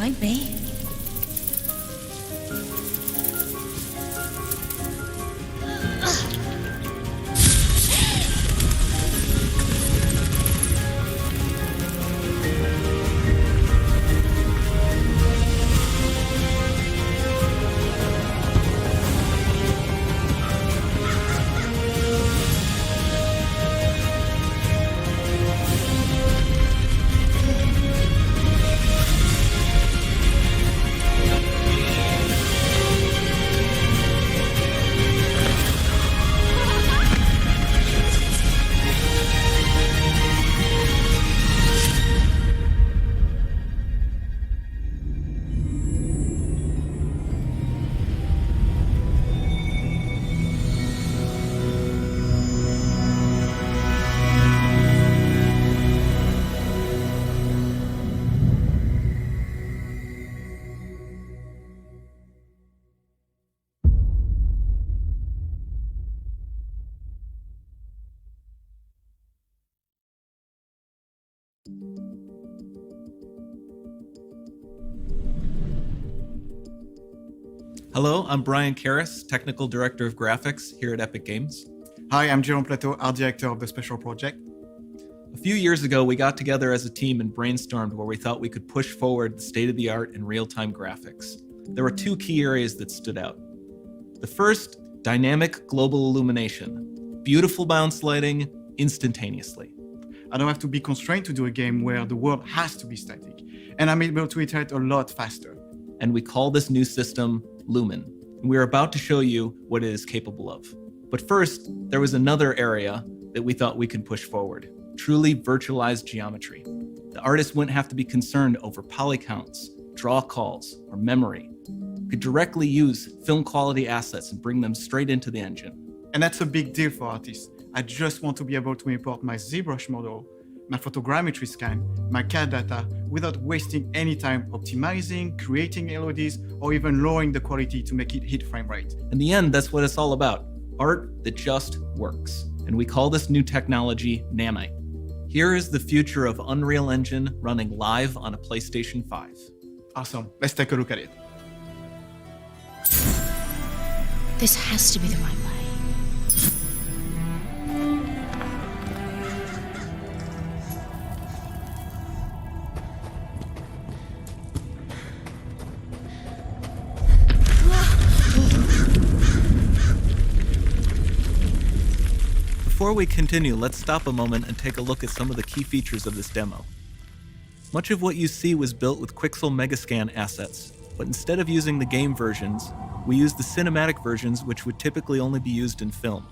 might be. Hello, I'm Brian Karras, Technical Director of Graphics here at Epic Games. Hi, I'm Jerome Plateau, Art Director of the Special Project. A few years ago, we got together as a team and brainstormed where we thought we could push forward the state-of-the-art in real-time graphics. There were two key areas that stood out. The first, dynamic global illumination. Beautiful bounce lighting instantaneously. I don't have to be constrained to do a game where the world has to be static, and I'm able to iterate a lot faster. And we call this new system Lumen. And we're about to show you what it is capable of. But first, there was another area that we thought we could push forward. Truly virtualized geometry. The artist wouldn't have to be concerned over poly counts, draw calls, or memory. Could directly use film quality assets and bring them straight into the engine. And that's a big deal for artists. I just want to be able to import my ZBrush model, my photogrammetry scan, my CAD data without wasting any time optimizing, creating LODs, or even lowering the quality to make it hit frame rate. In the end, that's what it's all about. Art that just works. And we call this new technology Nanite. Here is the future of Unreal Engine running live on a PlayStation 5. Awesome, let's take a look at it. This has to be the right way. Before we continue, let's stop a moment and take a look at some of the key features of this demo. Much of what you see was built with Quixel Megascan assets, but instead of using the game versions, we used the cinematic versions, which would typically only be used in film.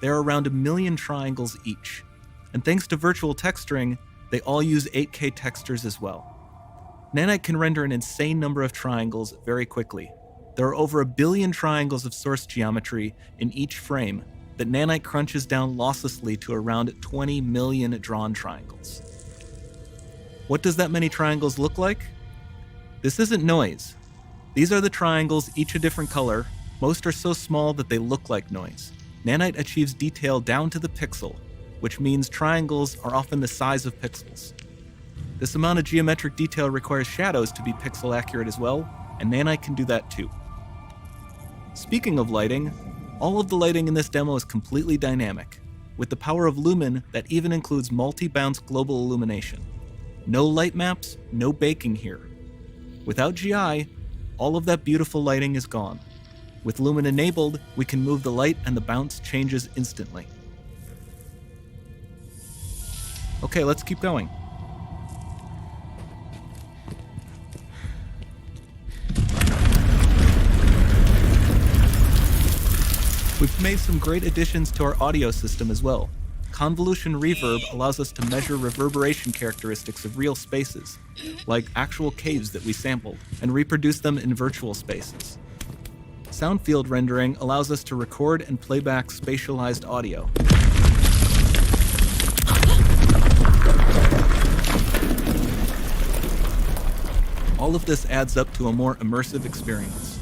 There are around 1 million triangles each, and thanks to virtual texturing, they all use 8K textures as well. Nanite can render an insane number of triangles very quickly. There are over 1 billion triangles of source geometry in each frame that Nanite crunches down losslessly to around 20 million drawn triangles. What does that many triangles look like? This isn't noise. These are the triangles, each a different color. Most are so small that they look like noise. Nanite achieves detail down to the pixel, which means triangles are often the size of pixels. This amount of geometric detail requires shadows to be pixel accurate as well, and Nanite can do that too. Speaking of lighting, all of the lighting in this demo is completely dynamic, with the power of Lumen that even includes multi-bounce global illumination. No light maps, no baking here. Without GI, all of that beautiful lighting is gone. With Lumen enabled, we can move the light and the bounce changes instantly. Okay, let's keep going. We've made some great additions to our audio system as well. Convolution reverb allows us to measure reverberation characteristics of real spaces, like actual caves that we sampled, and reproduce them in virtual spaces. Sound field rendering allows us to record and play back spatialized audio. All of this adds up to a more immersive experience.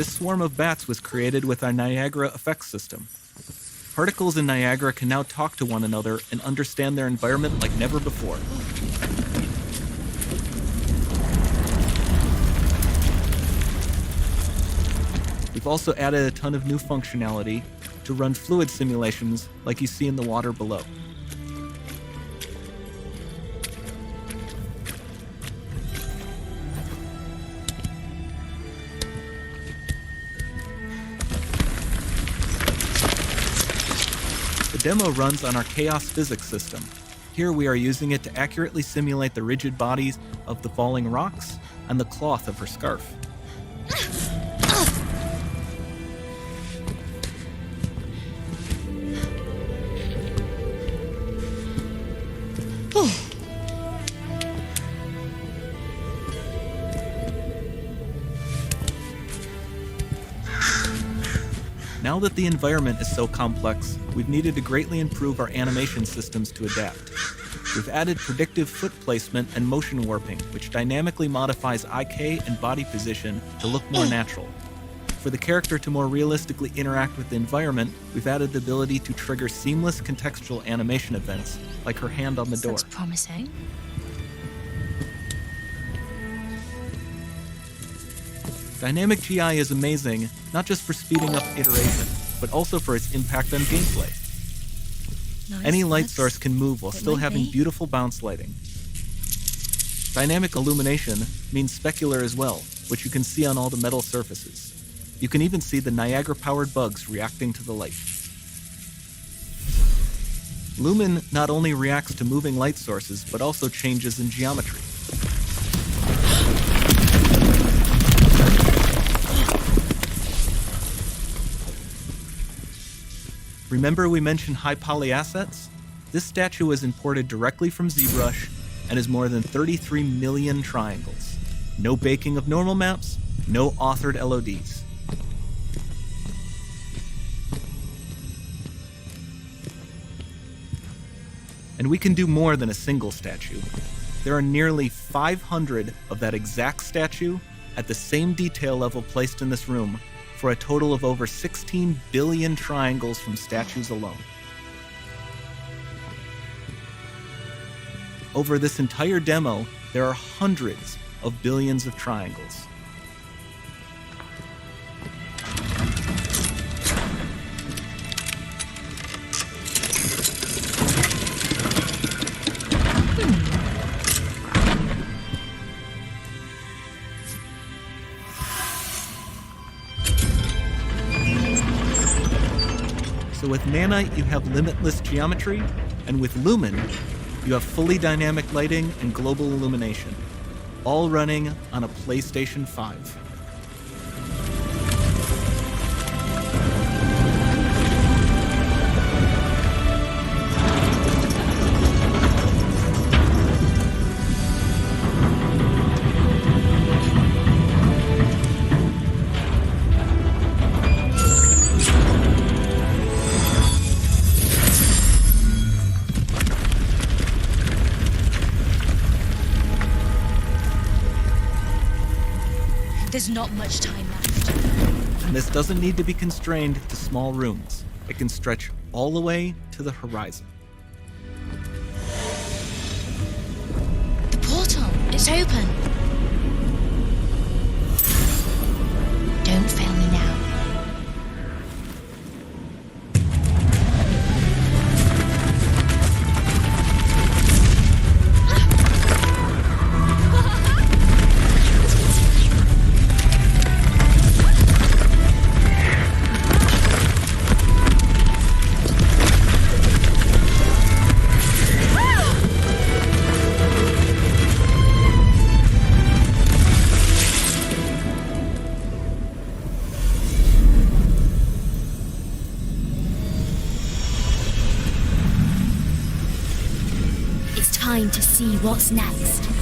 This swarm of bats was created with our Niagara effects system. Particles in Niagara can now talk to one another and understand their environment like never before. We've also added a ton of new functionality to run fluid simulations like you see in the water below. The demo runs on our chaos physics system. Here we are using it to accurately simulate the rigid bodies of the falling rocks and the cloth of her scarf. Now that the environment is so complex, we've needed to greatly improve our animation systems to adapt. We've added predictive foot placement and motion warping, which dynamically modifies IK and body position to look more natural. For the character to more realistically interact with the environment, we've added the ability to trigger seamless contextual animation events, like her hand on the door. Looks promising. Dynamic GI is amazing, not just for speeding up iteration, but also for its impact on gameplay. Nice. Any light That's source can move while it still might having be. beautiful bounce lighting. Dynamic illumination means specular as well, which you can see on all the metal surfaces. You can even see the Niagara-powered bugs reacting to the light. Lumen not only reacts to moving light sources, but also changes in geometry. Remember we mentioned high poly assets? This statue was imported directly from ZBrush and is more than 33 million triangles. No baking of normal maps, no authored LODs. And we can do more than a single statue. There are nearly 500 of that exact statue at the same detail level placed in this room, for a total of over 16 billion triangles from statues alone. Over this entire demo, there are hundreds of billions of triangles. So with Nanite, you have limitless geometry, and with Lumen, you have fully dynamic lighting and global illumination, all running on a PlayStation 5. There's not much time left. And this doesn't need to be constrained to small rooms. It can stretch all the way to the horizon. The portal, it's open. Don't fail me now. Time to see what's next.